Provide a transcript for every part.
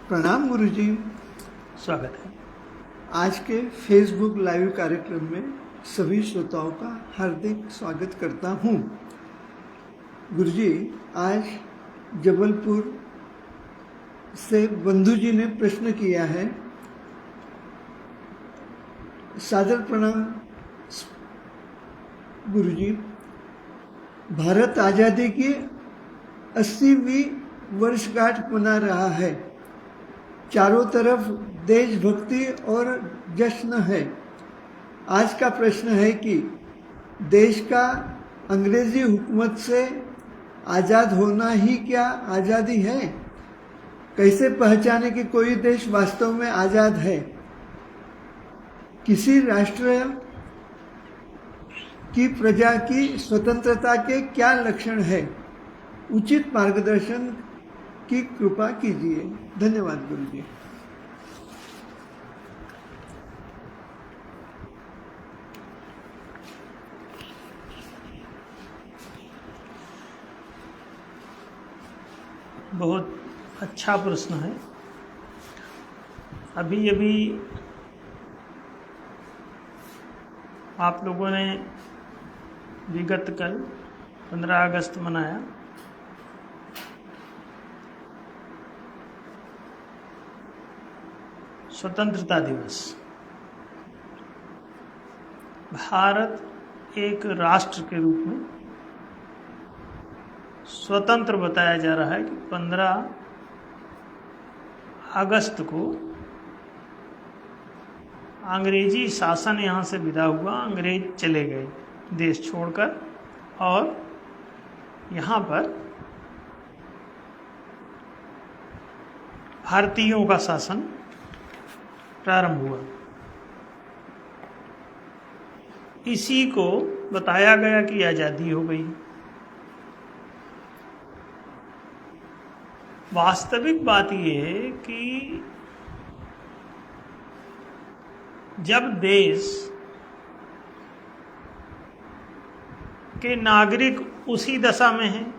प्रणाम गुरुजी। स्वागत है। आज के फेसबुक लाइव कार्यक्रम में सभी श्रोताओं का हार्दिक स्वागत करता हूँ। गुरुजी, आज जबलपुर से बंधु जी ने प्रश्न किया है। सादर प्रणाम गुरुजी। भारत आज़ादी की 80वीं वर्षगांठ मना रहा है। चारों तरफ देशभक्ति और जश्न है। आज का प्रश्न है कि देश का अंग्रेजी हुकूमत से आज़ाद होना ही क्या आज़ादी है? कैसे पहचाने कि कोई देश वास्तव में आज़ाद है? किसी राष्ट्र की प्रजा की स्वतंत्रता के क्या लक्षण है? उचित मार्गदर्शन की कृपा कीजिए। धन्यवाद गुरुजी। बहुत अच्छा प्रश्न है। अभी आप लोगों ने विगत कल 15 अगस्त मनाया। स्वतंत्रता दिवस। भारत एक राष्ट्र के रूप में स्वतंत्र बताया जा रहा है कि 15 अगस्त को अंग्रेजी शासन यहाँ से विदा हुआ। अंग्रेज चले गए देश छोड़कर और यहाँ पर भारतीयों का शासन प्रारंभ हुआ। इसी को बताया गया कि आज़ादी हो गई। वास्तविक बात यह है कि जब देश के नागरिक उसी दशा में हैं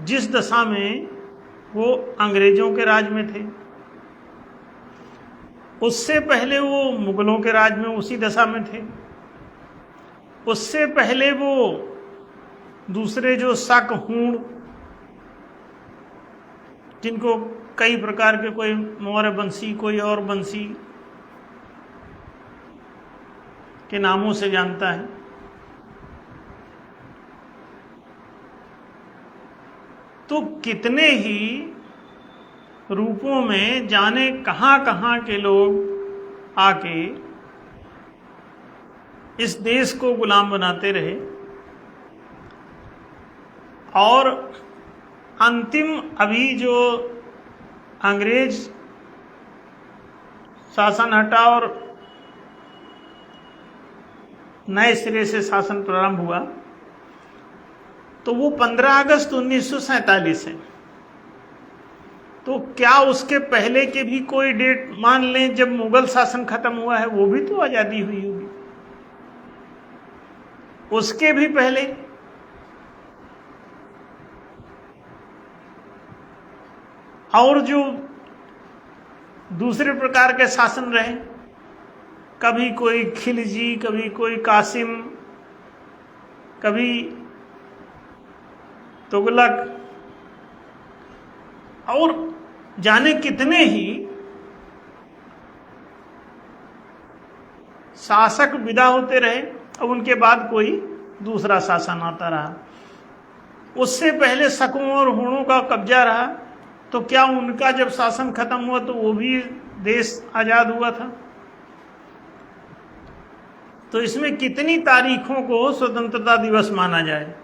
जिस दशा में वो अंग्रेजों के राज में थे, उससे पहले वो मुगलों के राज में उसी दशा में थे, उससे पहले वो दूसरे जो शक हूण, जिनको कई प्रकार के, कोई मौर्य वंशी, कोई और वंशी के नामों से जानता है, तो कितने ही रूपों में जाने कहाँ कहाँ के लोग आके इस देश को गुलाम बनाते रहे और अंतिम अभी जो अंग्रेज शासन हटा और नए सिरे से शासन प्रारंभ हुआ, तो वो 15 अगस्त 1947 है। तो क्या उसके पहले के भी कोई डेट मान लें जब मुगल शासन खत्म हुआ है, वो भी तो आज़ादी हुई होगी। उसके भी पहले और जो दूसरे प्रकार के शासन रहे, कभी कोई खिलजी, कभी कोई कासिम, कभी तुगलक, और जाने कितने ही शासक विदा होते रहे और उनके बाद कोई दूसरा शासन आता रहा। उससे पहले शकों और हूणों का कब्जा रहा, तो क्या उनका जब शासन खत्म हुआ तो वो भी देश आजाद हुआ था? तो इसमें कितनी तारीखों को स्वतंत्रता दिवस माना जाए?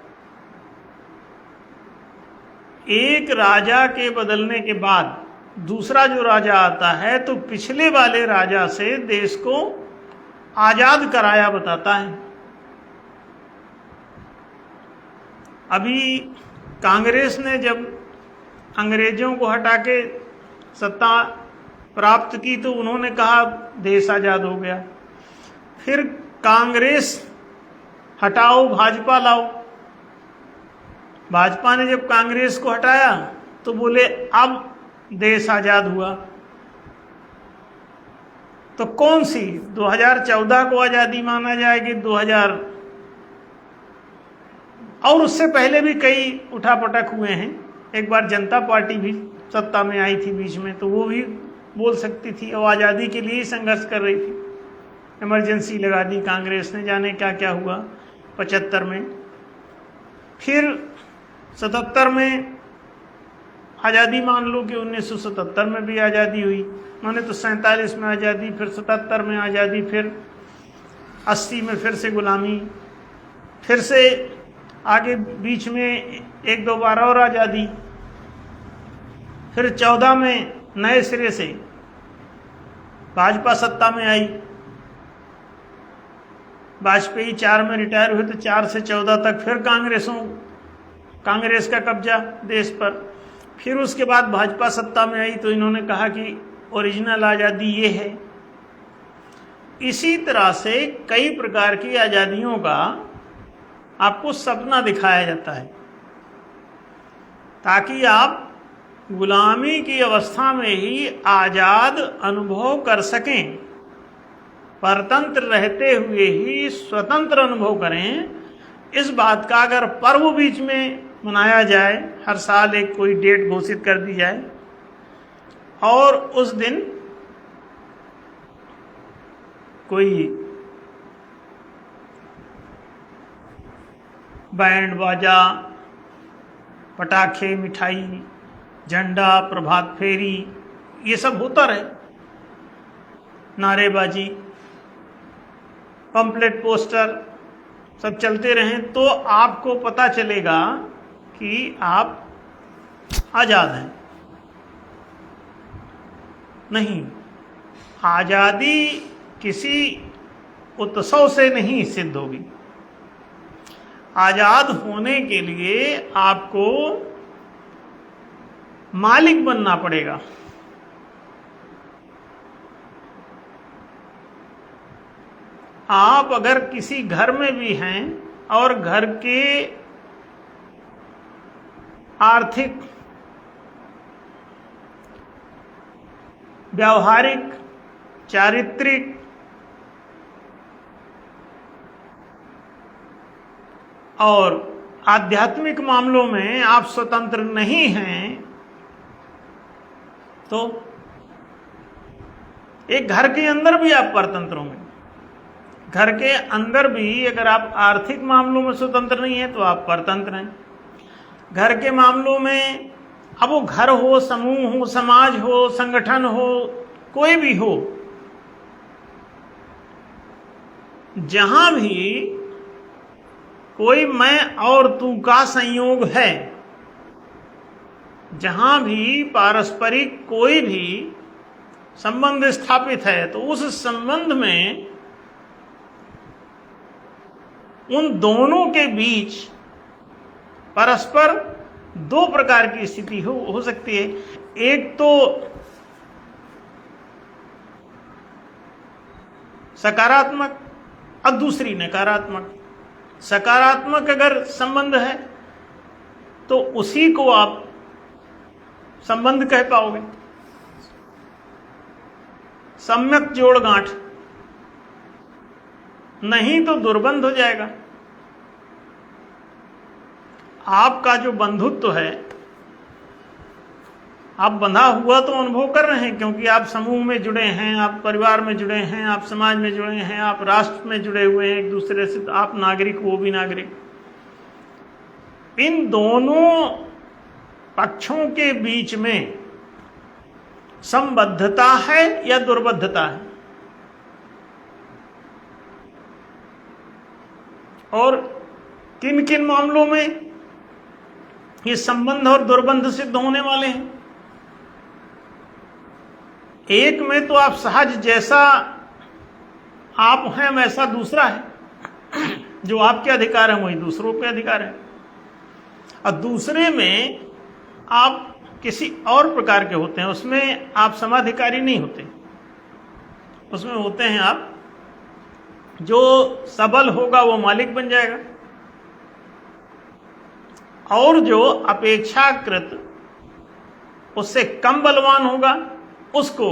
एक राजा के बदलने के बाद दूसरा जो राजा आता है तो पिछले वाले राजा से देश को आजाद कराया बताता है। अभी कांग्रेस ने जब अंग्रेजों को हटा के सत्ता प्राप्त की तो उन्होंने कहा देश आजाद हो गया। फिर कांग्रेस हटाओ भाजपा लाओ, भाजपा ने जब कांग्रेस को हटाया तो बोले अब देश आजाद हुआ। तो कौन सी 2014 को आजादी माना जाएगी, 2000 और उससे पहले भी कई उठापटक हुए हैं। एक बार जनता पार्टी भी सत्ता में आई थी बीच में, तो वो भी बोल सकती थी और आज़ादी के लिए ही संघर्ष कर रही थी। इमरजेंसी लगा दी कांग्रेस ने, जाने क्या क्या हुआ 75 में। फिर 77 में आज़ादी मान लो कि 1977 में भी आज़ादी हुई, माने तो 47 में आज़ादी, फिर 77 में आज़ादी, फिर 80 में फिर से गुलामी, फिर से आगे बीच में एक दो बार और आज़ादी, फिर 14 में नए सिरे से भाजपा सत्ता में आई। वाजपेयी 4 में रिटायर हुए तो 4 से 14 तक फिर कांग्रेस का कब्जा देश पर। फिर उसके बाद भाजपा सत्ता में आई तो इन्होंने कहा कि ओरिजिनल आज़ादी ये है। इसी तरह से कई प्रकार की आज़ादियों का आपको सपना दिखाया जाता है ताकि आप गुलामी की अवस्था में ही आज़ाद अनुभव कर सकें, परतंत्र रहते हुए ही स्वतंत्र अनुभव करें। इस बात का अगर पर्व बीच में मनाया जाए, हर साल एक कोई डेट घोषित कर दी जाए और उस दिन कोई बैंड बाजा, पटाखे, मिठाई, झंडा, प्रभात फेरी, ये सब होता रहे, नारेबाजी, पंपलेट, पोस्टर सब चलते रहें, तो आपको पता चलेगा कि आप आज़ाद हैं। नहीं, आज़ादी किसी उत्सव से नहीं सिद्ध होगी। आज़ाद होने के लिए आपको मालिक बनना पड़ेगा। आप अगर किसी घर में भी हैं और घर के आर्थिक, व्यावहारिक, चारित्रिक और आध्यात्मिक मामलों में आप स्वतंत्र नहीं हैं, तो एक घर के अंदर भी आप परतंत्र होंगे। घर के अंदर भी अगर आप आर्थिक मामलों में स्वतंत्र नहीं हैं तो आप परतंत्र हैं। घर के मामलों में, अब वो घर हो, समूह हो, समाज हो, संगठन हो, कोई भी हो, जहां भी कोई मैं और तू का संयोग है, जहां भी पारस्परिक कोई भी संबंध स्थापित है, तो उस संबंध में उन दोनों के बीच परस्पर दो प्रकार की स्थिति हो सकती है। एक तो सकारात्मक और दूसरी नकारात्मक। सकारात्मक अगर संबंध है तो उसी को आप संबंध कह पाओगे, सम्यक जोड़ गांठ, नहीं तो दुर्बंध हो जाएगा। आपका जो बंधुत्व है, आप बंधा हुआ तो अनुभव कर रहे हैं क्योंकि आप समूह में जुड़े हैं, आप परिवार में जुड़े हैं, आप समाज में जुड़े हैं, आप राष्ट्र में जुड़े हुए हैं एक दूसरे से, आप नागरिक, वो भी नागरिक। इन दोनों पक्षों के बीच में संबद्धता है या दुर्बद्धता है, और किन किन मामलों में ये संबंध और दुर्बंध सिद्ध होने वाले हैं। एक में तो आप सहज जैसा आप हैं वैसा दूसरा है, जो आपके अधिकार है वही दूसरों पे अधिकार है, और दूसरे में आप किसी और प्रकार के होते हैं, उसमें आप समाधिकारी नहीं होते, उसमें होते हैं आप जो सबल होगा वो मालिक बन जाएगा, और जो अपेक्षाकृत उससे कम बलवान होगा उसको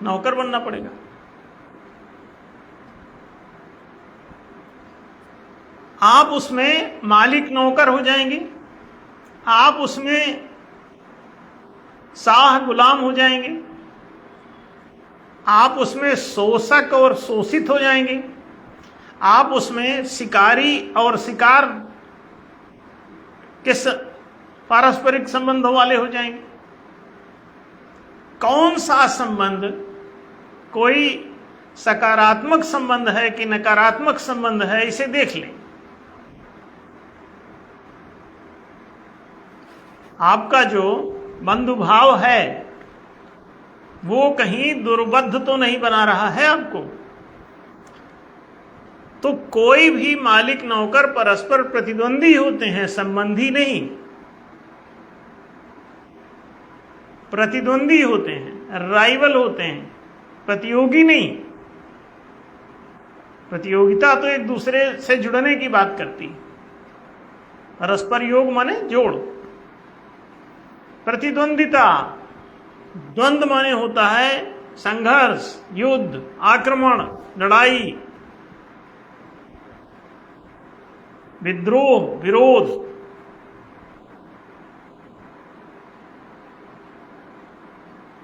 नौकर बनना पड़ेगा। आप उसमें मालिक नौकर हो जाएंगे, आप उसमें शाह गुलाम हो जाएंगे, आप उसमें शोषक और शोषित हो जाएंगे, आप उसमें शिकारी और शिकार के पारस्परिक संबंधों वाले हो जाएंगे। कौन सा संबंध कोई सकारात्मक संबंध है कि नकारात्मक संबंध है, इसे देख लें। आपका जो बंधुभाव है वो कहीं दुर्बद्ध तो नहीं बना रहा है आपको। तो कोई भी मालिक नौकर परस्पर प्रतिद्वंदी होते हैं, संबंधी नहीं, प्रतिद्वंदी होते हैं, राइवल होते हैं, प्रतियोगी नहीं। प्रतियोगिता तो एक दूसरे से जुड़ने की बात करती, परस्पर योग माने जोड़। प्रतिद्वंदिता, द्वंद्व माने होता है संघर्ष, युद्ध, आक्रमण, लड़ाई, विद्रोह, विरोध।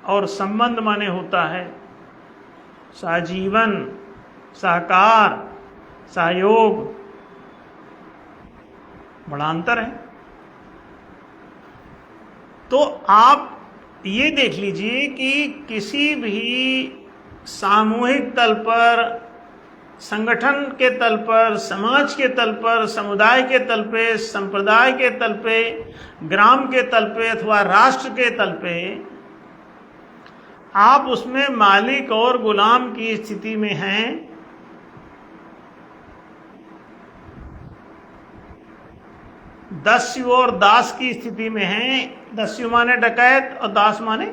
और संबंध माने होता है सहजीवन, सहकार, सहयोग। बड़ा अंतर है। तो आप ये देख लीजिए कि किसी भी सामूहिक तल पर, संगठन के तल पर, समाज के तल पर, समुदाय के तल पे, संप्रदाय के तल पे, ग्राम के तल पे अथवा राष्ट्र के तल पे आप उसमें मालिक और गुलाम की स्थिति में हैं। दस्यु और दास की स्थिति में हैं। दस्यु माने डकैत और दास माने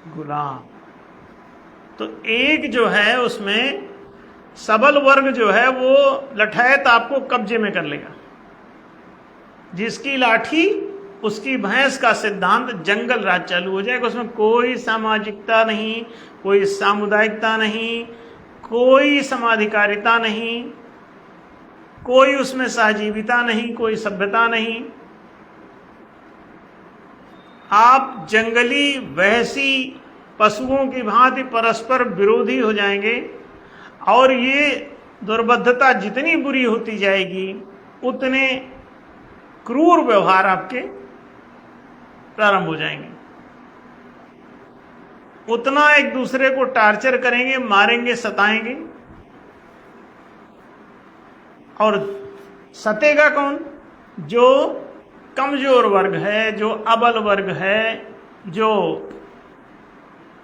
गुलाम। तो एक जो है उसमें सबल वर्ग जो है वो लठैत आपको कब्जे में कर लेगा। जिसकी लाठी उसकी भैंस का सिद्धांत, जंगल राज चालू हो जाएगा। उसमें कोई सामाजिकता नहीं, कोई सामुदायिकता नहीं, कोई समाधिकारिता नहीं, कोई उसमें सहजीविता नहीं, कोई सभ्यता नहीं। आप जंगली वहसी पशुओं की भांति परस्पर विरोधी हो जाएंगे। और ये दुर्बद्धता जितनी बुरी होती जाएगी उतने क्रूर व्यवहार आपके प्रारंभ हो जाएंगे, उतना एक दूसरे को टार्चर करेंगे, मारेंगे, सताएंगे। और सतेगा कौन? जो कमजोर वर्ग है, जो अबल वर्ग है, जो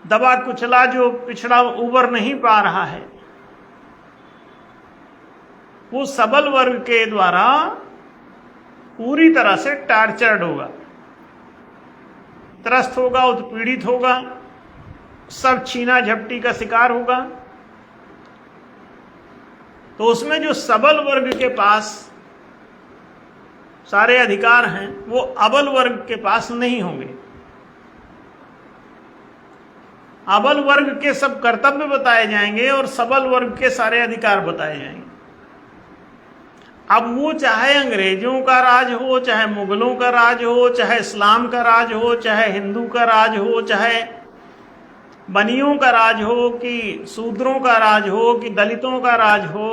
दबा कुचला, जो पिछड़ा उबर नहीं पा रहा है, वो सबल वर्ग के द्वारा पूरी तरह से टार्चर्ड होगा, त्रस्त होगा, उत्पीड़ित होगा, सब छीना झपटी का शिकार होगा। तो उसमें जो सबल वर्ग के पास सारे अधिकार हैं वो अबल वर्ग के पास नहीं होंगे। अबल वर्ग के सब कर्तव्य बताए जाएंगे और सबल वर्ग के सारे अधिकार बताए जाएंगे। अब वो चाहे अंग्रेजों का राज हो, चाहे मुगलों का राज हो, चाहे इस्लाम का राज हो, चाहे हिंदू का राज हो, चाहे बनियों का राज हो, कि शूद्रों का राज हो, कि दलितों का राज हो,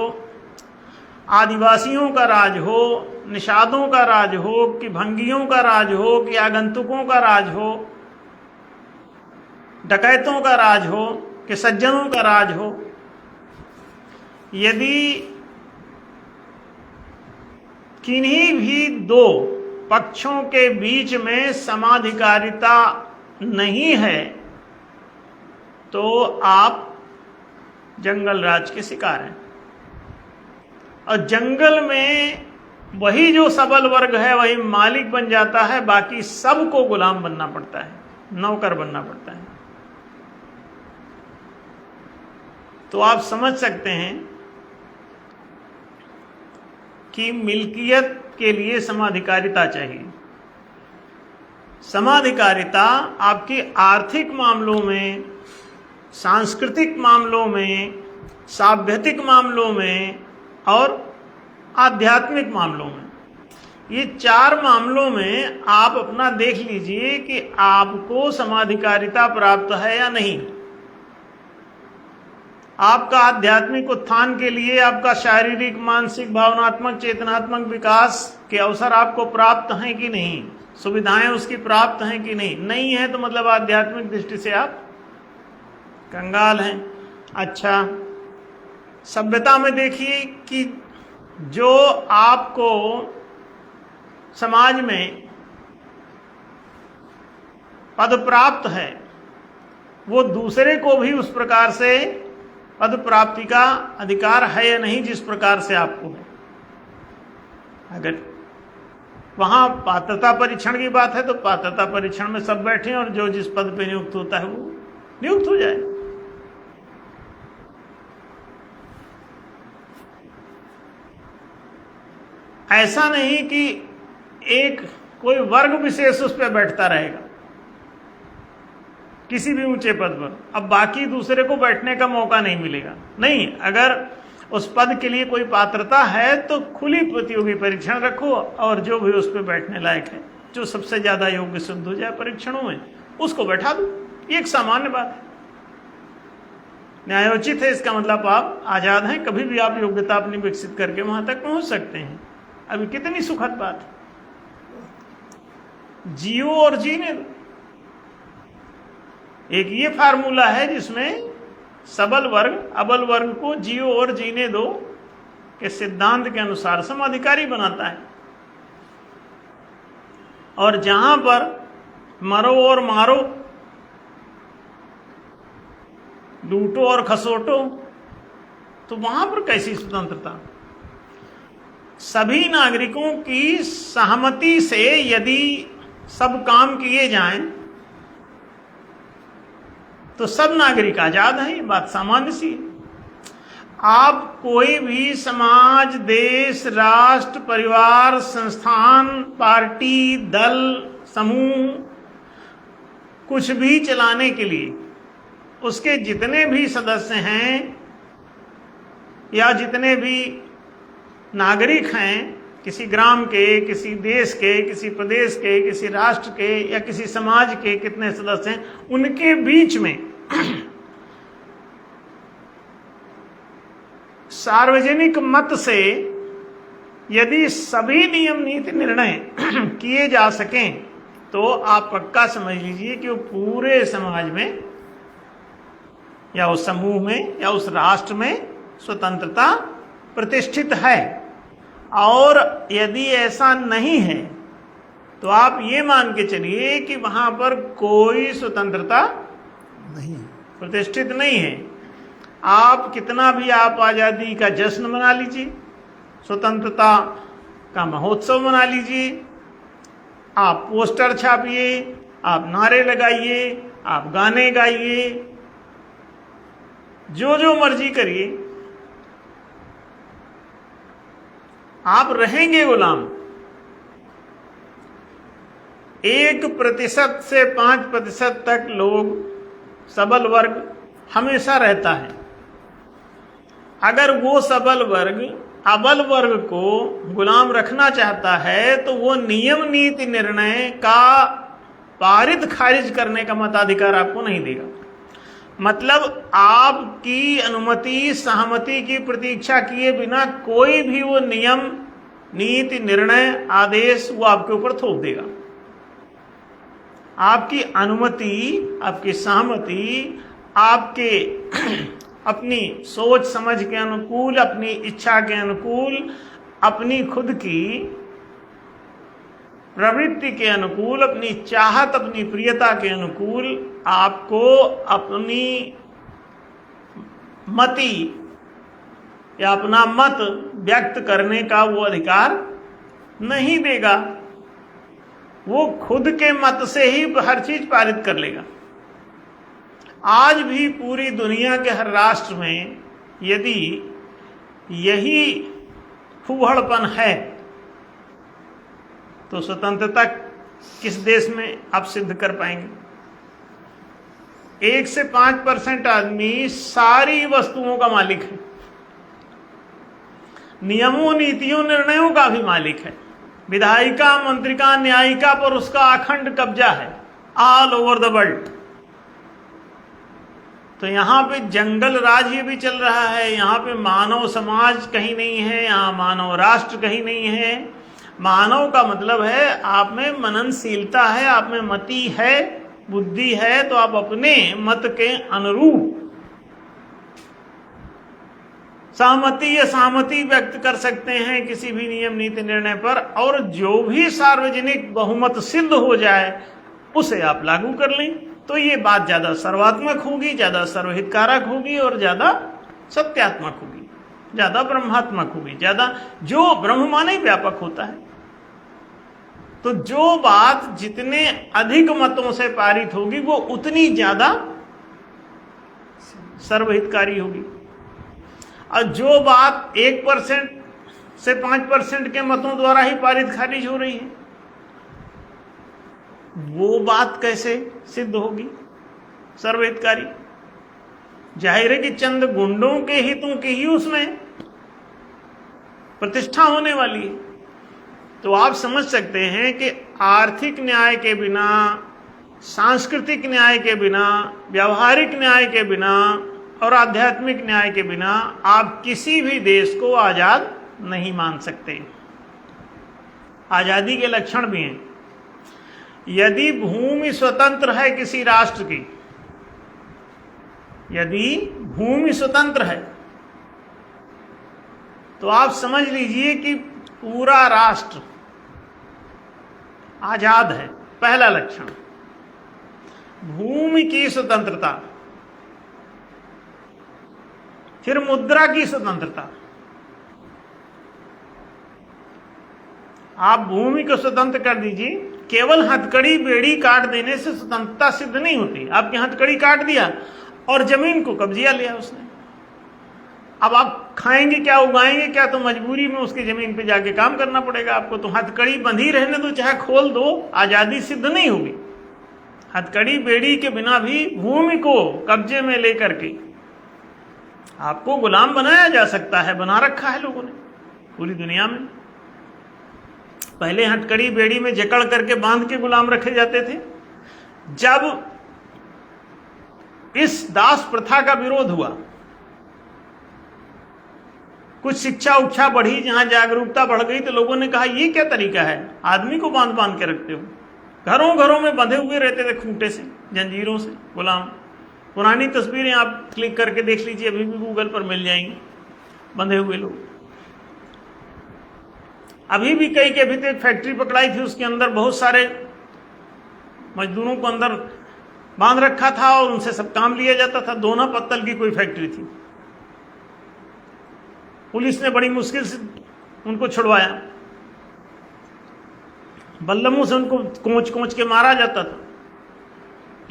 आदिवासियों का राज हो, निषादों का राज हो, कि भंगियों का राज हो, कि आगंतुकों का राज हो, डकैतों का राज हो, कि सज्जनों का राज हो। यदि किन्हीं भी दो पक्षों के बीच में समाधिकारिता नहीं है तो आप जंगल राज के शिकार हैं। और जंगल में वही जो सबल वर्ग है वही मालिक बन जाता है, बाकी सबको गुलाम बनना पड़ता है, नौकर बनना पड़ता है। तो आप समझ सकते हैं कि मिल्कियत के लिए समाधिकारिता चाहिए, समाधिकारिता आपकी आर्थिक मामलों में, सांस्कृतिक मामलों में, साभ्यतिक मामलों में और आध्यात्मिक मामलों में, ये 4 मामलों में आप अपना देख लीजिए कि आपको समाधिकारिता प्राप्त है या नहीं। आपका आध्यात्मिक उत्थान के लिए, आपका शारीरिक, मानसिक, भावनात्मक, चेतनात्मक विकास के अवसर आपको प्राप्त हैं कि नहीं, सुविधाएं उसकी प्राप्त हैं कि नहीं। नहीं है तो मतलब आध्यात्मिक दृष्टि से आप कंगाल हैं। अच्छा, सभ्यता में देखिए कि जो आपको समाज में पद प्राप्त है, वो दूसरे को भी उस प्रकार से पद प्राप्ति का अधिकार है या नहीं जिस प्रकार से आपको है। अगर वहां पात्रता परीक्षण की बात है तो पात्रता परीक्षण में सब बैठे और जो जिस पद पे नियुक्त होता है वो नियुक्त हो जाए। ऐसा नहीं कि एक कोई वर्ग विशेष उस पर बैठता रहेगा किसी भी ऊंचे पद पर, अब बाकी दूसरे को बैठने का मौका नहीं मिलेगा। नहीं, अगर उस पद के लिए कोई पात्रता है तो खुली प्रतियोगी परीक्षण रखो और जो भी उस पर बैठने लायक है, जो सबसे ज्यादा योग्य सिद्ध हो जाए परीक्षणों में, उसको बैठा दो। ये एक सामान्य बात है, न्यायोचित है। इसका मतलब आप आजाद हैं, कभी भी आप योग्यता अपनी विकसित करके वहां तक पहुंच सकते हैं। अभी कितनी सुखद बात है, जियो और जीने दो। एक ये फार्मूला है जिसमें सबल वर्ग अबल वर्ग को जियो और जीने दो के सिद्धांत के अनुसार समाधिकारी बनाता है। और जहां पर मरो और मारो, लूटो और खसोटो, तो वहां पर कैसी स्वतंत्रता? सभी नागरिकों की सहमति से यदि सब काम किए जाएं तो सब नागरिक आजाद हैं। ये बात सामान्य सी है। आप कोई भी समाज, देश, राष्ट्र, परिवार, संस्थान, पार्टी, दल, समूह, कुछ भी चलाने के लिए उसके जितने भी सदस्य हैं या जितने भी नागरिक हैं, किसी ग्राम के, किसी देश के, किसी प्रदेश के, किसी राष्ट्र के या किसी समाज के कितने सदस्य हैं, उनके बीच में सार्वजनिक मत से यदि सभी नियम नीति निर्णय किए जा सकें तो आप पक्का समझ लीजिए कि वो पूरे समाज में या उस समूह में या उस राष्ट्र में स्वतंत्रता प्रतिष्ठित है। और यदि ऐसा नहीं है तो आप ये मान के चलिए कि वहां पर कोई स्वतंत्रता नहीं, प्रतिष्ठित नहीं है। आप कितना भी आप आजादी का जश्न मना लीजिए, स्वतंत्रता का महोत्सव मना लीजिए, आप पोस्टर छापिए, आप नारे लगाइए, आप गाने गाइए, जो मर्जी करिए, आप रहेंगे गुलाम। 1% से 5% तक लोग, सबल वर्ग हमेशा रहता है। अगर वो सबल वर्ग अबल वर्ग को गुलाम रखना चाहता है तो वो नियम नीति निर्णय का पारित खारिज करने का मताधिकार आपको नहीं देगा। मतलब आपकी अनुमति, सहमति की प्रतीक्षा किए बिना कोई भी वो नियम, नीति, निर्णय, आदेश वो आपके ऊपर थोप देगा। आपकी अनुमति, आपकी सहमति, आपके अपनी सोच समझ के अनुकूल, अपनी इच्छा के अनुकूल, अपनी खुद की प्रवृत्ति के अनुकूल, अपनी चाहत, अपनी प्रियता के अनुकूल आपको अपनी मति या अपना मत व्यक्त करने का वो अधिकार नहीं देगा। वो खुद के मत से ही हर चीज पारित कर लेगा। आज भी पूरी दुनिया के हर राष्ट्र में यदि यही फूहड़पन है तो स्वतंत्रता किस देश में आप सिद्ध कर पाएंगे? 1 से 5% आदमी सारी वस्तुओं का मालिक है, नियमों, नीतियों, निर्णयों का भी मालिक है। विधायिका, मंत्रिका, न्यायिका पर उसका अखंड कब्जा है ऑल ओवर द वर्ल्ड। तो यहां पे जंगल राज्य भी चल रहा है, यहां पे मानव समाज कहीं नहीं है, यहां मानव राष्ट्र कहीं नहीं है। मानव का मतलब है आप में मननशीलता है, आप में मति है, बुद्धि है, तो आप अपने मत के अनुरूप सहमति या सहमति व्यक्त कर सकते हैं किसी भी नियम, नीति, निर्णय पर, और जो भी सार्वजनिक बहुमत सिद्ध हो जाए उसे आप लागू कर लें। तो ये बात ज्यादा सर्वात्मक होगी, ज्यादा सर्वहितकारक होगी और ज्यादा सत्यात्मक होगी, ज्यादा ब्रह्मात्मक होगी, ज्यादा, जो ब्रह्म माने व्यापक होता है। तो जो बात जितने अधिक मतों से पारित होगी वो उतनी ज्यादा सर्वहितकारी होगी, और जो बात 1% से 5% के मतों द्वारा ही पारित खारिज हो रही है, वो बात कैसे सिद्ध होगी सर्वहितकारी? जाहिर है कि चंद गुंडों के हितों की ही उसमें प्रतिष्ठा होने वाली है। तो आप समझ सकते हैं कि आर्थिक न्याय के बिना, सांस्कृतिक न्याय के बिना, व्यावहारिक न्याय के बिना और आध्यात्मिक न्याय के बिना आप किसी भी देश को आजाद नहीं मान सकते। आजादी के लक्षण भी हैं। यदि भूमि स्वतंत्र है किसी राष्ट्र की, यदि भूमि स्वतंत्र है, तो आप समझ लीजिए कि पूरा राष्ट्र आजाद है। पहला लक्षण भूमि की स्वतंत्रता। फिर मुद्रा की स्वतंत्रता। आप भूमि को स्वतंत्र कर दीजिए, केवल हथकड़ी बेड़ी काट देने से स्वतंत्रता सिद्ध नहीं होती। आपकी हथकड़ी काट दिया और जमीन को कब्जिया लिया उसने, अब आप खाएंगे क्या, उगाएंगे क्या? तो मजबूरी में उसकी जमीन पे जाके काम करना पड़ेगा आपको। तो हथकड़ी बंधी रहने दो, चाहे खोल दो, आजादी सिद्ध नहीं होगी। हथकड़ी बेड़ी के बिना भी भूमि को कब्जे में लेकर के आपको गुलाम बनाया जा सकता है, बना रखा है लोगों ने पूरी दुनिया में। पहले हथकड़ी बेड़ी में जकड़ करके बांध के गुलाम रखे जाते थे। जब इस दास प्रथा का विरोध हुआ, कुछ शिक्षा उच्छा बढ़ी, जहां जागरूकता बढ़ गई, तो लोगों ने कहा ये क्या तरीका है, आदमी को बांध बांध के रखते हो। घरों घरों में बंधे हुए रहते थे खूंटे से, जंजीरों से गुलाम। पुरानी तस्वीरें आप क्लिक करके देख लीजिए, अभी भी गूगल पर मिल जाएंगी, बंधे हुए लोग। अभी भी कई के, अभी तो एक फैक्ट्री पकड़ाई थी, उसके अंदर बहुत सारे मजदूरों को अंदर बांध रखा था और उनसे सब काम लिया जाता था। दोना पत्तल की कोई फैक्ट्री थी। पुलिस ने बड़ी मुश्किल से उनको छुड़वाया। बल्लमों से उनको कोंच कोंच के मारा जाता था,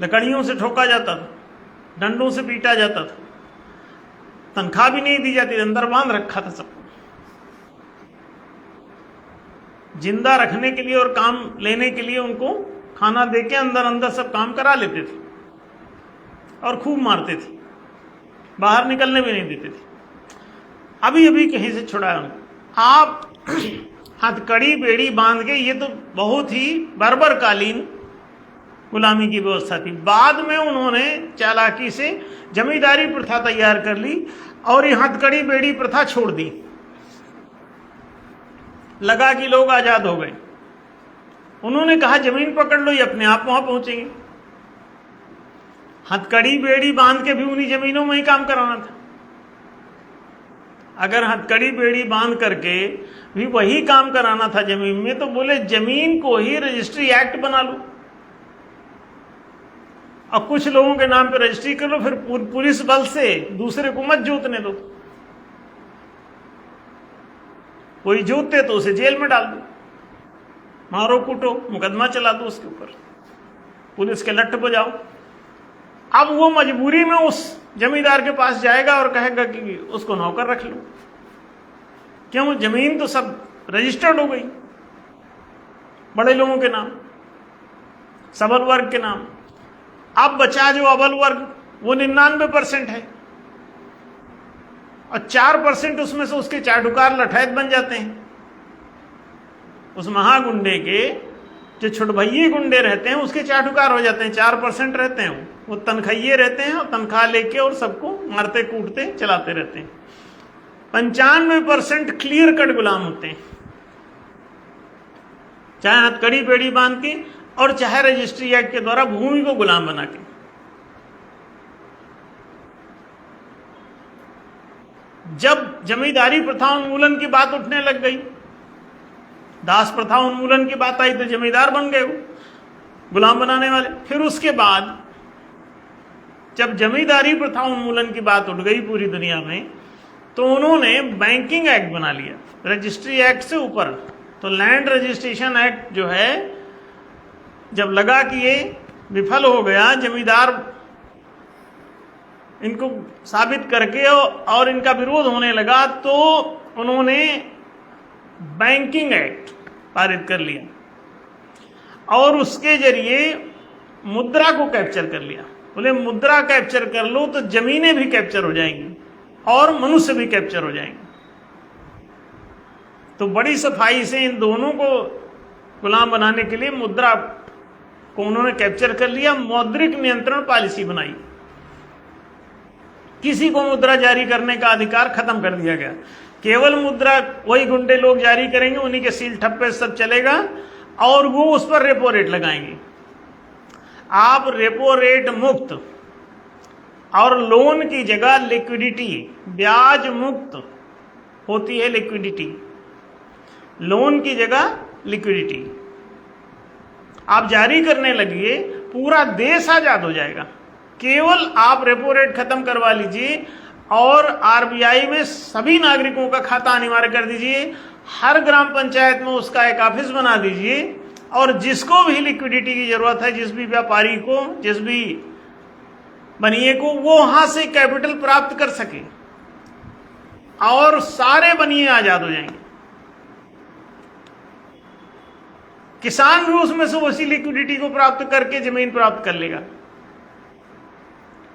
लकड़ियों से ठोका जाता था, डंडों से पीटा जाता था, तनख्वाह भी नहीं दी जाती, अंदर बांध रखा था सबको। जिंदा रखने के लिए और काम लेने के लिए उनको खाना देके अंदर अंदर सब काम करा लेते थे और खूब मारते थे, बाहर निकलने भी नहीं देते थे। अभी अभी कहीं से छुड़ाया उनको। आप हथकड़ी बेड़ी बांध के, ये तो बहुत ही बर्बरकालीन गुलामी की व्यवस्था थी। बाद में उन्होंने चालाकी से जमींदारी प्रथा तैयार कर ली और ये हथकड़ी बेड़ी प्रथा छोड़ दी। लगा कि लोग आजाद हो गए। उन्होंने कहा जमीन पकड़ लो, ये अपने आप वहां पहुंचेंगे। हथकड़ी बेड़ी बांध के भी उन्हीं जमीनों में ही काम कराना था। अगर हथकड़ी बेड़ी बांध करके भी वही काम कराना था जमीन में, तो बोले जमीन को ही रजिस्ट्री एक्ट बना लो और कुछ लोगों के नाम पे रजिस्ट्री कर लो, फिर पुलिस बल से दूसरे को मत जोतने दो। कोई जोतते तो उसे जेल में डाल दो, मारो कूटो, मुकदमा चला दो उसके ऊपर, पुलिस के लट्ठ बजाओ। अब वो मजबूरी में उस जमींदार के पास जाएगा और कहेगा कि उसको नौकर रख लो। क्यों? जमीन तो सब रजिस्टर्ड हो गई बड़े लोगों के नाम। सबल वर्ग के नाम। अब बचा जो अबल वर्ग, वो 99% है, और 4% उसमें से उसके चाटुकार लठैत बन जाते हैं। उस महागुंडे के जो छुटभइये गुंडे रहते हैं उसके चाटुकार हो जाते हैं, 4% रहते हैं, वो तनख्वाहिये रहते हैं और तनख्वाह लेके और सबको मारते कूटते चलाते रहते हैं। 95% क्लियर कट गुलाम होते हैं, चाहे हथकड़ी पेड़ी बांध के और चाहे रजिस्ट्री एक्ट के द्वारा भूमि को गुलाम बना के। जब जमींदारी प्रथा उन्मूलन की बात उठने लग गई, दास प्रथा उन्मूलन की बात आई, तो जमींदार बन गए वो गुलाम बनाने वाले। फिर उसके बाद जब जमींदारी प्रथा उन्मूलन की बात उठ गई पूरी दुनिया में, तो उन्होंने बैंकिंग एक्ट बना लिया रजिस्ट्री एक्ट से ऊपर। तो लैंड रजिस्ट्रेशन एक्ट जो है, जब लगा कि ये विफल हो गया, जमींदार इनको साबित करके और इनका विरोध होने लगा, तो उन्होंने बैंकिंग एक्ट पारित कर लिया और उसके जरिए मुद्रा को कैप्चर कर लिया। बोले मुद्रा कैप्चर कर लो तो जमीनें भी कैप्चर हो जाएंगी और मनुष्य भी कैप्चर हो जाएंगे। तो बड़ी सफाई से इन दोनों को गुलाम बनाने के लिए मुद्रा को उन्होंने कैप्चर कर लिया। मौद्रिक नियंत्रण पॉलिसी बनाई, किसी को मुद्रा जारी करने का अधिकार खत्म कर दिया गया। केवल मुद्रा वही गुंडे लोग जारी करेंगे, उन्हीं के सील ठप्पे सब चलेगा और वो उस पर रेपो रेट लगाएंगे। आप रेपो रेट मुक्त और लोन की जगह लिक्विडिटी, ब्याज मुक्त होती है लिक्विडिटी, लोन की जगह लिक्विडिटी आप जारी करने लगिए, पूरा देश आजाद हो जाएगा। केवल आप रेपो रेट खत्म करवा लीजिए और आरबीआई में सभी नागरिकों का खाता अनिवार्य कर दीजिए, हर ग्राम पंचायत में उसका एक ऑफिस बना दीजिए, और जिसको भी लिक्विडिटी की जरूरत है, जिस भी व्यापारी को, जिस भी बनिए को, वो वहां से कैपिटल प्राप्त कर सके और सारे बनिए आजाद हो जाएंगे। किसान भी उसमें से उसी लिक्विडिटी को प्राप्त करके जमीन प्राप्त कर लेगा,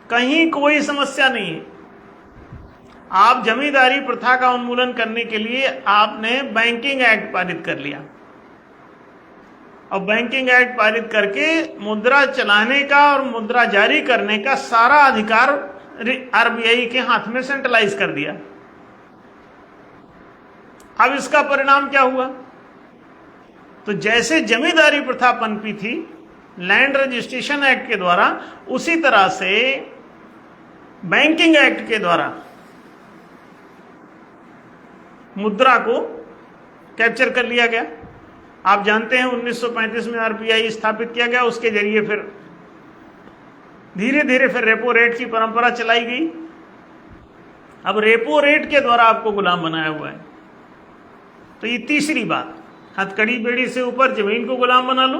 कहीं कोई समस्या नहीं है। आप जमींदारी प्रथा का उन्मूलन करने के लिए आपने बैंकिंग एक्ट पारित कर लिया, और बैंकिंग एक्ट पारित करके मुद्रा चलाने का और मुद्रा जारी करने का सारा अधिकार आरबीआई के हाथ में सेंट्रलाइज कर दिया। अब इसका परिणाम क्या हुआ? तो जैसे जमींदारी प्रथा पनपी थी लैंड रजिस्ट्रेशन एक्ट के द्वारा, उसी तरह से बैंकिंग एक्ट के द्वारा मुद्रा को कैप्चर कर लिया गया। आप जानते हैं 1935 में आरबीआई स्थापित किया गया, उसके जरिए फिर धीरे धीरे फिर रेपो रेट की परंपरा चलाई गई। अब रेपो रेट के द्वारा आपको गुलाम बनाया हुआ है। तो ये तीसरी बात, हथकड़ी बेड़ी से ऊपर जमीन को गुलाम बना लो,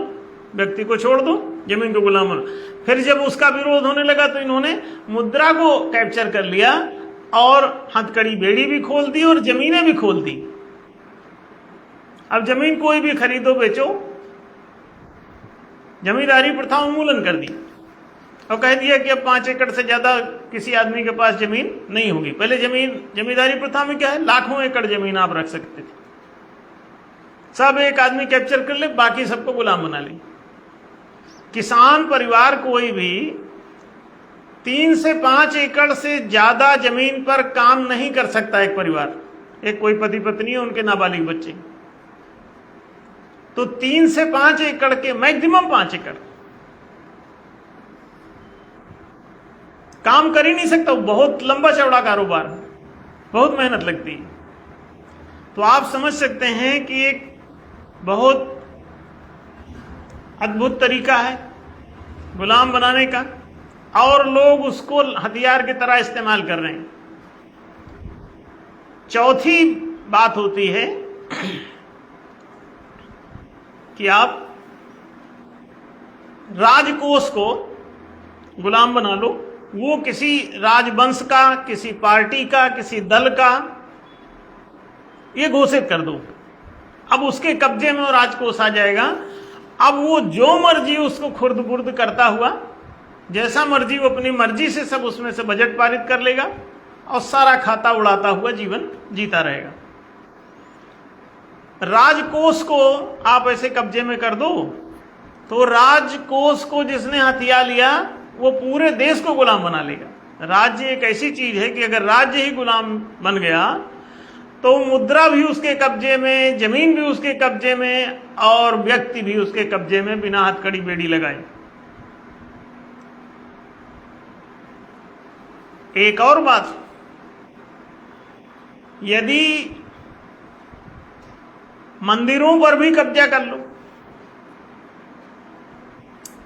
व्यक्ति को छोड़ दो, जमीन को गुलाम बना लो। फिर जब उसका विरोध होने लगा तो इन्होंने मुद्रा को कैप्चर कर लिया और हथकड़ी बेड़ी भी खोल दी और जमीनें भी खोल दी। अब जमीन कोई भी खरीदो बेचो, जमींदारी प्रथा उन्मूलन कर दी और कह दिया कि अब 5 एकड़ से ज्यादा किसी आदमी के पास जमीन नहीं होगी। पहले जमींदारी प्रथा में क्या है, लाखों एकड़ जमीन आप रख सकते थे, सब एक आदमी कैप्चर कर ले, बाकी सबको गुलाम बना ले। किसान परिवार कोई भी 3 से 5 एकड़ से ज्यादा जमीन पर काम नहीं कर सकता। एक परिवार, एक कोई पति पत्नी है, उनके नाबालिग बच्चे, तो 3 से 5 एकड़ के मैक्सिमम 5 एकड़ काम कर ही नहीं सकता। बहुत लंबा चौड़ा कारोबार, बहुत मेहनत लगती है। तो आप समझ सकते हैं कि एक बहुत अद्भुत तरीका है गुलाम बनाने का, और लोग उसको हथियार की तरह इस्तेमाल कर रहे हैं। चौथी बात होती है कि आप राजकोष को गुलाम बना लो, वो किसी राजवंश का, किसी पार्टी का, किसी दल का, ये घोषित कर दो। अब उसके कब्जे में वो राजकोष आ जाएगा अब वो जो मर्जी उसको खुर्द बुर्द करता हुआ, जैसा मर्जी वो अपनी मर्जी से सब उसमें से बजट पारित कर लेगा और सारा खाता उड़ाता हुआ जीवन जीता रहेगा। राजकोष को आप ऐसे कब्जे में कर दो तो राजकोष को जिसने हथिया लिया वो पूरे देश को गुलाम बना लेगा। राज्य एक ऐसी चीज है कि अगर राज्य ही गुलाम बन गया तो मुद्रा भी उसके कब्जे में, जमीन भी उसके कब्जे में और व्यक्ति भी उसके कब्जे में बिना हथकड़ी बेड़ी लगाए। एक और बात, यदि मंदिरों पर भी कब्जा कर लो,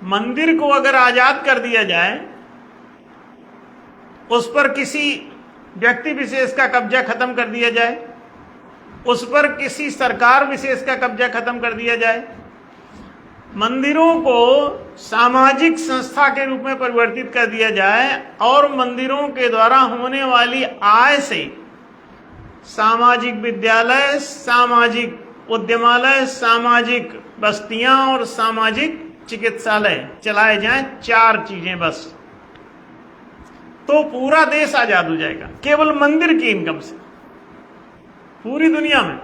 मंदिर को अगर आजाद कर दिया जाए, उस पर किसी व्यक्ति विशेष का कब्जा खत्म कर दिया जाए, उस पर किसी सरकार विशेष का कब्जा खत्म कर दिया जाए, मंदिरों को सामाजिक संस्था के रूप में परिवर्तित कर दिया जाए और मंदिरों के द्वारा होने वाली आय से सामाजिक विद्यालय, सामाजिक उद्यमालय, सामाजिक बस्तियां और सामाजिक चिकित्सालय चलाए जाएं, 4 चीजें बस, तो पूरा देश आजाद हो जाएगा केवल मंदिर की इनकम से। पूरी दुनिया में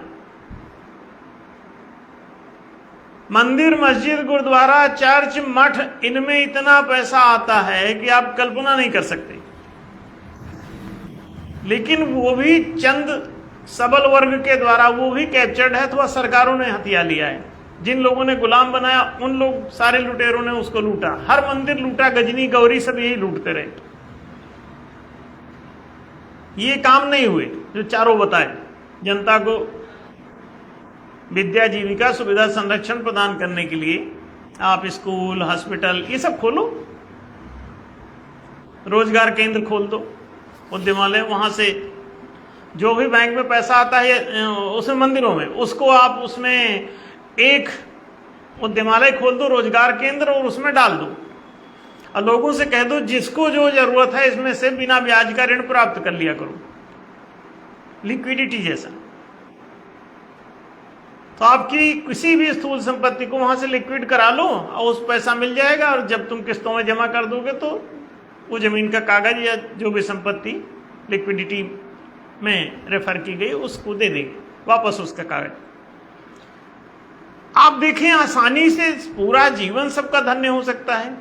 मंदिर, मस्जिद, गुरुद्वारा, चर्च, मठ, इनमें इतना पैसा आता है कि आप कल्पना नहीं कर सकते। लेकिन वो भी चंद सबल वर्ग के द्वारा वो भी कैप्चर्ड है, अथवा सरकारों ने हथिया लिया है। जिन लोगों ने गुलाम बनाया उन लोग सारे लुटेरों ने उसको लूटा। हर मंदिर लूटा, गजनी, गौरी सब यही लूटते रहे। ये काम नहीं हुए जो चारों बताए। जनता को विद्या, जीविका, सुविधा, संरक्षण प्रदान करने के लिए आप स्कूल, हॉस्पिटल ये सब खोलो, रोजगार केंद्र खोल दो, उद्यमालय, वहां से जो भी बैंक में पैसा आता है उसमें मंदिरों में, उसको आप उसमें एक उद्यमालय खोल दो, रोजगार केंद्र, और उसमें डाल दो और लोगों से कह दो जिसको जो जरूरत है इसमें से बिना ब्याज का ऋण प्राप्त कर लिया करो, लिक्विडिटी जैसा। तो आपकी किसी भी स्थूल संपत्ति को वहां से लिक्विड करा लो और उस पैसा मिल जाएगा, और जब तुम किस्तों में जमा कर दोगे तो वो जमीन का कागज या जो भी संपत्ति लिक्विडिटी में रेफर की गई उसको दे देंगे वापस उसका कागज। आप देखें आसानी से पूरा जीवन सबका धन्य हो सकता है।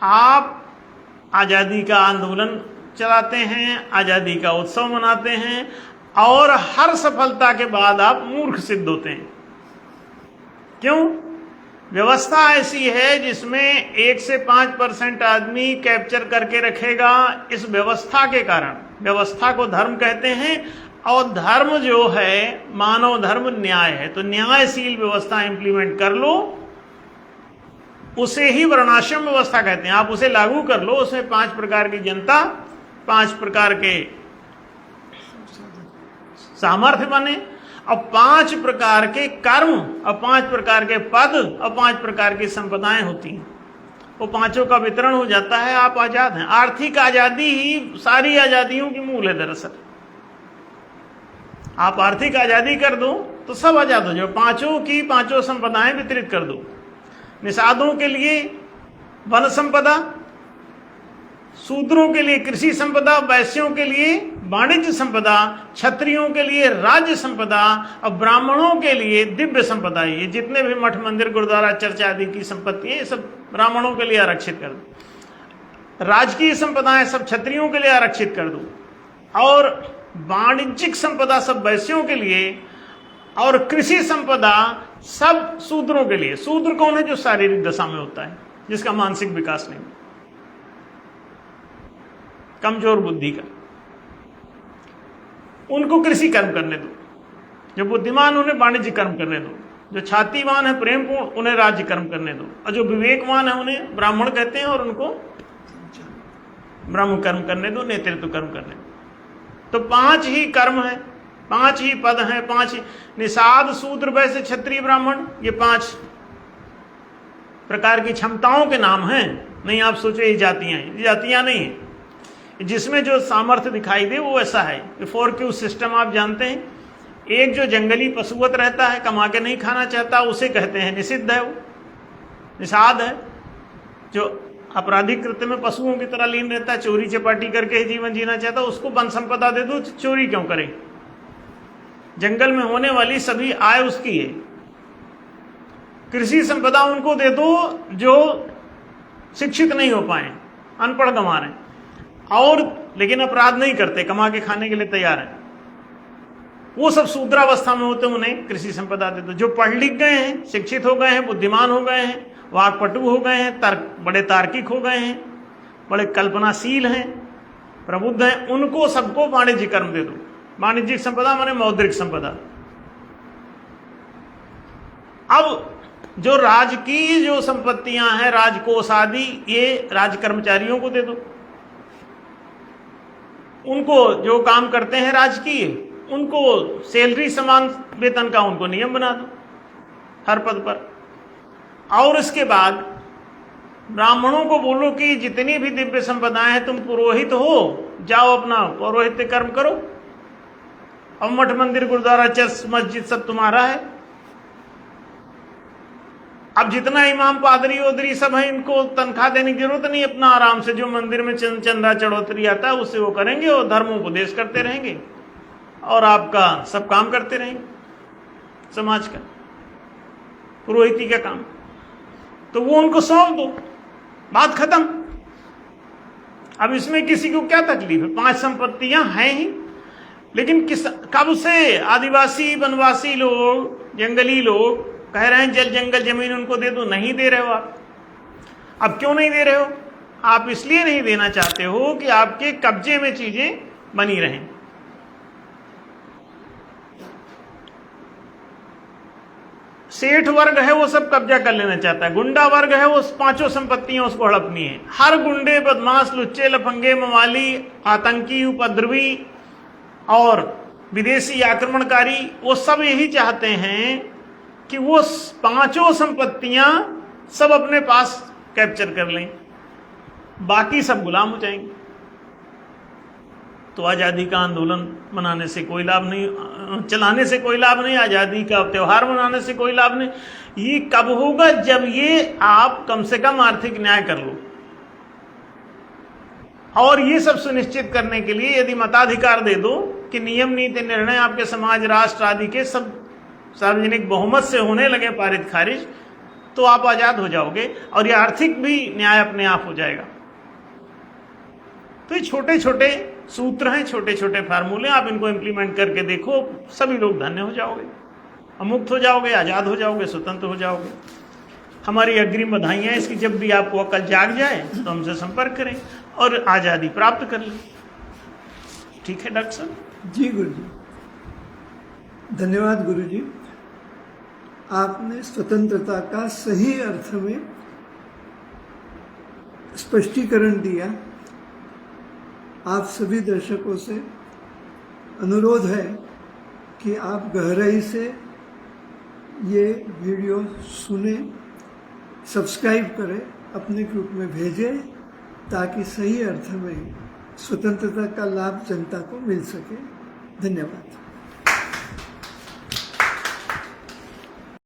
आप आजादी का आंदोलन चलाते हैं, आजादी का उत्सव मनाते हैं और हर सफलता के बाद आप मूर्ख सिद्ध होते हैं। क्यों? व्यवस्था ऐसी है जिसमें 1 से 5% आदमी कैप्चर करके रखेगा। इस व्यवस्था के कारण, व्यवस्था को धर्म कहते हैं और धर्म जो है मानव धर्म न्याय है, तो न्यायशील व्यवस्था इंप्लीमेंट कर लो, उसे ही वर्णाश्रम व्यवस्था कहते हैं। आप उसे लागू कर लो, उसमें 5 प्रकार की जनता, 5 प्रकार के सामर्थ्य बने और 5 प्रकार के कर्म और 5 प्रकार के पद और 5 प्रकार की संपदाएं होती हैं। वो 5 का वितरण हो जाता है, आप आजाद हैं। आर्थिक आजादी ही सारी आजादियों की मूल है दरअसल। आप आर्थिक आजादी कर दो तो सब आजाद हो जाओ। 5 की 5 संपदाएं वितरित कर दो। निषादों के लिए वन संपदा, शूद्रों के लिए कृषि संपदा, वैश्यों के लिए वाणिज्य संपदा, क्षत्रियों के लिए राज्य संपदा और ब्राह्मणों के लिए दिव्य संपदा। ये जितने भी मठ, मंदिर, गुरुद्वारा, चर्च आदि की संपत्ति है ये सब ब्राह्मणों के लिए आरक्षित कर दो। राजकीय संपदाएं सब क्षत्रियों के लिए आरक्षित कर दो और वाणिज्यिक संपदा सब वैश्यों के लिए और कृषि संपदा सब शूद्रों के लिए। शूद्र कौन है? जो शारीरिक दशा में होता है, जिसका मानसिक विकास नहीं, कमजोर बुद्धि का, उनको कृषि कर्म करने दो। जो बुद्धिमान उन्हें वाणिज्य कर्म करने दो, जो छातीवान है प्रेमपूर्ण उन्हें राज्य कर्म करने दो, और जो विवेकवान है उन्हें ब्राह्मण कहते हैं और उनको ब्रह्म कर्म करने दो, नेतृत्व कर्म करने दो। तो 5 ही कर्म है, 5 ही पद हैं, 5 ही निषाद, शूद्र, वैश्य, क्षत्रिय, ब्राह्मण, ये 5 प्रकार की क्षमताओं के नाम हैं। नहीं आप सोचो ये जातियां हैं, ये जातियां नहीं है। जिसमें जो सामर्थ्य दिखाई दे वो ऐसा है। 4 क्यू सिस्टम आप जानते हैं। एक जो जंगली पशुवत रहता है, कमा के नहीं खाना चाहता, उसे कहते हैं निषिद्ध है वो। निषाद है, जो आपराधिक कृत्य में पशुओं की तरह लीन रहता है, चोरी चपाटी करके ही जीवन जीना चाहता है, उसको वन संपदा दे दो, चोरी क्यों करे? जंगल में होने वाली सभी आय उसकी है। कृषि संपदा उनको दे दो जो शिक्षित नहीं हो पाए, अनपढ़ गंवार हैं, और लेकिन अपराध नहीं करते, कमा के खाने के लिए तैयार हैं, वो सब शूद्रावस्था में होते, उन्हें कृषि संपदा दे दो। जो पढ़ लिख गए हैं, शिक्षित हो गए हैं, बुद्धिमान हो गए हैं, वाक्पटु हो गए हैं, बड़े तार्किक हो गए हैं, बड़े कल्पनाशील हैं, प्रबुद्ध हैं, उनको सबको वाणिज्य कर्म दे दो। वाणिज्यिक संपदा माने मौद्रिक संपदा। अब जो राज की जो संपत्तियां हैं, राजकोष आदि, ये राज कर्मचारियों को दे दो। उनको जो काम करते हैं राजकीय, उनको सैलरी समान वेतन का उनको नियम बना दो हर पद पर। और इसके बाद ब्राह्मणों को बोलो कि जितनी भी दिव्य संपदाएं हैं, तुम पुरोहित हो, जाओ अपना पौरोहित्य कर्म करो। अब मठ मंदिर गुरुद्वारा चर्च मस्जिद सब तुम्हारा है। अब जितना इमाम पादरी ओदरी सब है, इनको तनख्वाह देने की जरूरत नहीं, अपना आराम से जो मंदिर में चंदा चढ़ोतरी आता है उससे वो करेंगे और धर्मोपदेश करते रहेंगे और आपका सब काम करते रहेंगे, समाज का पुरोहिती का काम। तो वो उनको सौंप दो, बात खत्म। अब इसमें किसी को क्या तकलीफ है? 5 संपत्तियां हैं ही, लेकिन कब से आदिवासी वनवासी लोग, जंगली लोग कह रहे हैं जल जंगल जमीन उनको दे दो, नहीं दे रहे हो आप। अब क्यों नहीं दे रहे हो? आप इसलिए नहीं देना चाहते हो कि आपके कब्जे में चीजें बनी रहें। सेठ वर्ग है वो सब कब्जा कर लेना चाहता है, गुंडा वर्ग है वो 5 संपत्तियां उसको हड़पनी है। हर गुंडे, बदमाश, लुच्चे, लफंगे, मवाली, आतंकी, उपद्रवी और विदेशी आक्रमणकारी, वो सब यही चाहते हैं कि वो 5 संपत्तियां सब अपने पास कैप्चर कर लें, बाकी सब गुलाम हो जाएंगे। तो आज़ादी का आंदोलन मनाने से कोई लाभ नहीं, चलाने से कोई लाभ नहीं, आज़ादी का त्यौहार मनाने से कोई लाभ नहीं। ये कब होगा? जब ये आप कम से कम आर्थिक न्याय कर लो। और ये सब सुनिश्चित करने के लिए यदि मताधिकार दे दो कि नियम नीति निर्णय आपके समाज राष्ट्र आदि के सब सार्वजनिक बहुमत से होने लगे पारित खारिज, तो आप आजाद हो जाओगे और ये आर्थिक भी न्याय अपने आप हो जाएगा। तो ये छोटे छोटे सूत्र हैं, छोटे छोटे फार्मूले, आप इनको इंप्लीमेंट करके देखो, सभी लोग धन्य हो जाओगे, मुक्त हो जाओगे, आजाद हो जाओगे, स्वतंत्र हो जाओगे। हमारी अग्रिम बधाइयाँ। इसकी जब भी आपको अकल जाग जाए तो हमसे संपर्क करें और आज़ादी प्राप्त कर लें। ठीक है डॉक्टर साहब? जी गुरु जी, धन्यवाद गुरु जी। आपने स्वतंत्रता का सही अर्थ में स्पष्टीकरण दिया। आप सभी दर्शकों से अनुरोध है कि आप गहराई से ये वीडियो सुने, सब्सक्राइब करें, अपने ग्रुप में भेजें, ताकि सही अर्थ में स्वतंत्रता का लाभ जनता को मिल सके। धन्यवाद।